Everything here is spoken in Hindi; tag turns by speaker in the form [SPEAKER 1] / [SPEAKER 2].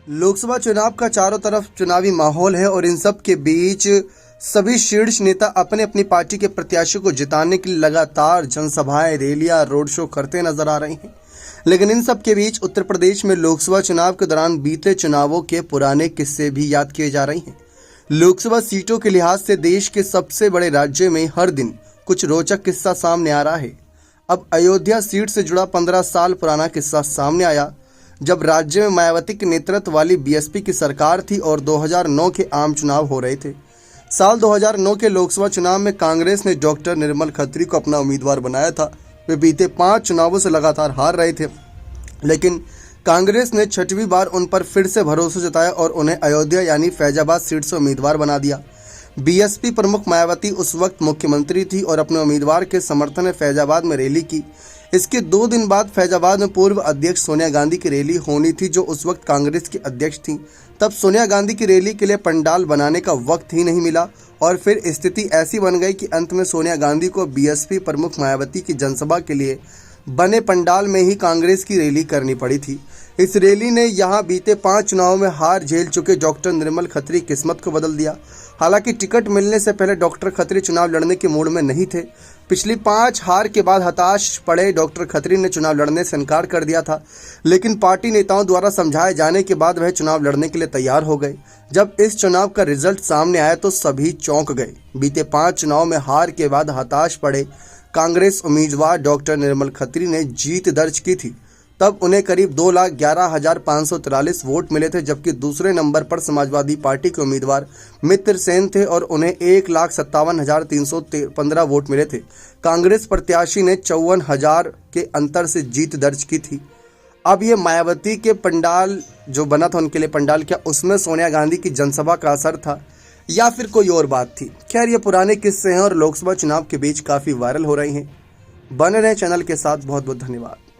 [SPEAKER 1] लोकसभा चुनाव का चारों तरफ चुनावी माहौल है और इन सब के बीच सभी शीर्ष नेता अपने अपनी पार्टी के प्रत्याशियों को जिताने के लिए लगातार जनसभाएं, रैलियां, रोड शो करते नजर आ रहे हैं। लेकिन इन सब के बीच उत्तर प्रदेश में लोकसभा चुनाव के दौरान बीते चुनावों के पुराने किस्से भी याद किए जा रहे हैं। लोकसभा सीटों के लिहाज से देश के सबसे बड़े राज्य में हर दिन कुछ रोचक किस्सा सामने आ रहा है। अब अयोध्या सीट से जुड़ा 15 साल पुराना किस्सा सामने आया, जब राज्य में मायावती के नेतृत्व वाली बीएसपी की सरकार थी और 2009 के आम चुनाव हो रहे थे। साल 2009 के लोकसभा चुनाव में कांग्रेस ने डॉक्टर निर्मल खत्री को अपना उम्मीदवार बनाया था। वे बीते 5 चुनावों से लगातार हार रहे थे, लेकिन कांग्रेस ने 6वीं बार उन पर फिर से भरोसा जताया और उन्हें अयोध्या यानी फैजाबाद सीट से उम्मीदवार बना दिया। बीएसपी प्रमुख मायावती उस वक्त मुख्यमंत्री थी और अपने उम्मीदवार के समर्थन में फैजाबाद में रैली की। इसके 2 दिन बाद फैजाबाद में पूर्व अध्यक्ष सोनिया गांधी की रैली होनी थी, जो उस वक्त कांग्रेस की अध्यक्ष थीं। तब सोनिया गांधी की रैली के लिए पंडाल बनाने का वक्त ही नहीं मिला और फिर स्थिति ऐसी बन गई कि अंत में सोनिया गांधी को बीएसपी प्रमुख मायावती की जनसभा के लिए बने पंडाल में ही कांग्रेस की रैली करनी पड़ी थी। इस रैली ने यहां बीते 5 चुनावों में हार झेल चुके डॉक्टर निर्मल खत्री की किस्मत को बदल दिया। हालांकि टिकट मिलने से पहले डॉक्टर खत्री चुनाव लड़ने के मूड में नहीं थे। पिछली 5 हार के बाद हताश पड़े डॉक्टर खत्री ने चुनाव लड़ने से इनकार कर दिया था, लेकिन पार्टी नेताओं द्वारा समझाए जाने के बाद वह चुनाव लड़ने के लिए तैयार हो गए। जब इस चुनाव का रिजल्ट सामने आया तो सभी चौंक गए। बीते 5 चुनाव में हार के बाद हताश पड़े कांग्रेस उम्मीदवार डॉक्टर निर्मल खत्री ने जीत दर्ज की थी। तब उन्हें करीब 2,11,543 वोट मिले थे, जबकि दूसरे नंबर पर समाजवादी पार्टी के उम्मीदवार मित्र सेन थे और उन्हें 1,57,315 वोट मिले थे। कांग्रेस प्रत्याशी ने 54,000 के अंतर से जीत दर्ज की थी। अब ये मायावती के पंडाल जो बना था उनके लिए पंडाल, क्या उसमें सोनिया गांधी की जनसभा का असर था या फिर कोई और बात थी? खैर, ये पुराने किस्से हैं और लोकसभा चुनाव के बीच काफ़ी वायरल हो रहे हैं। बने रहें चैनल के साथ। बहुत बहुत धन्यवाद।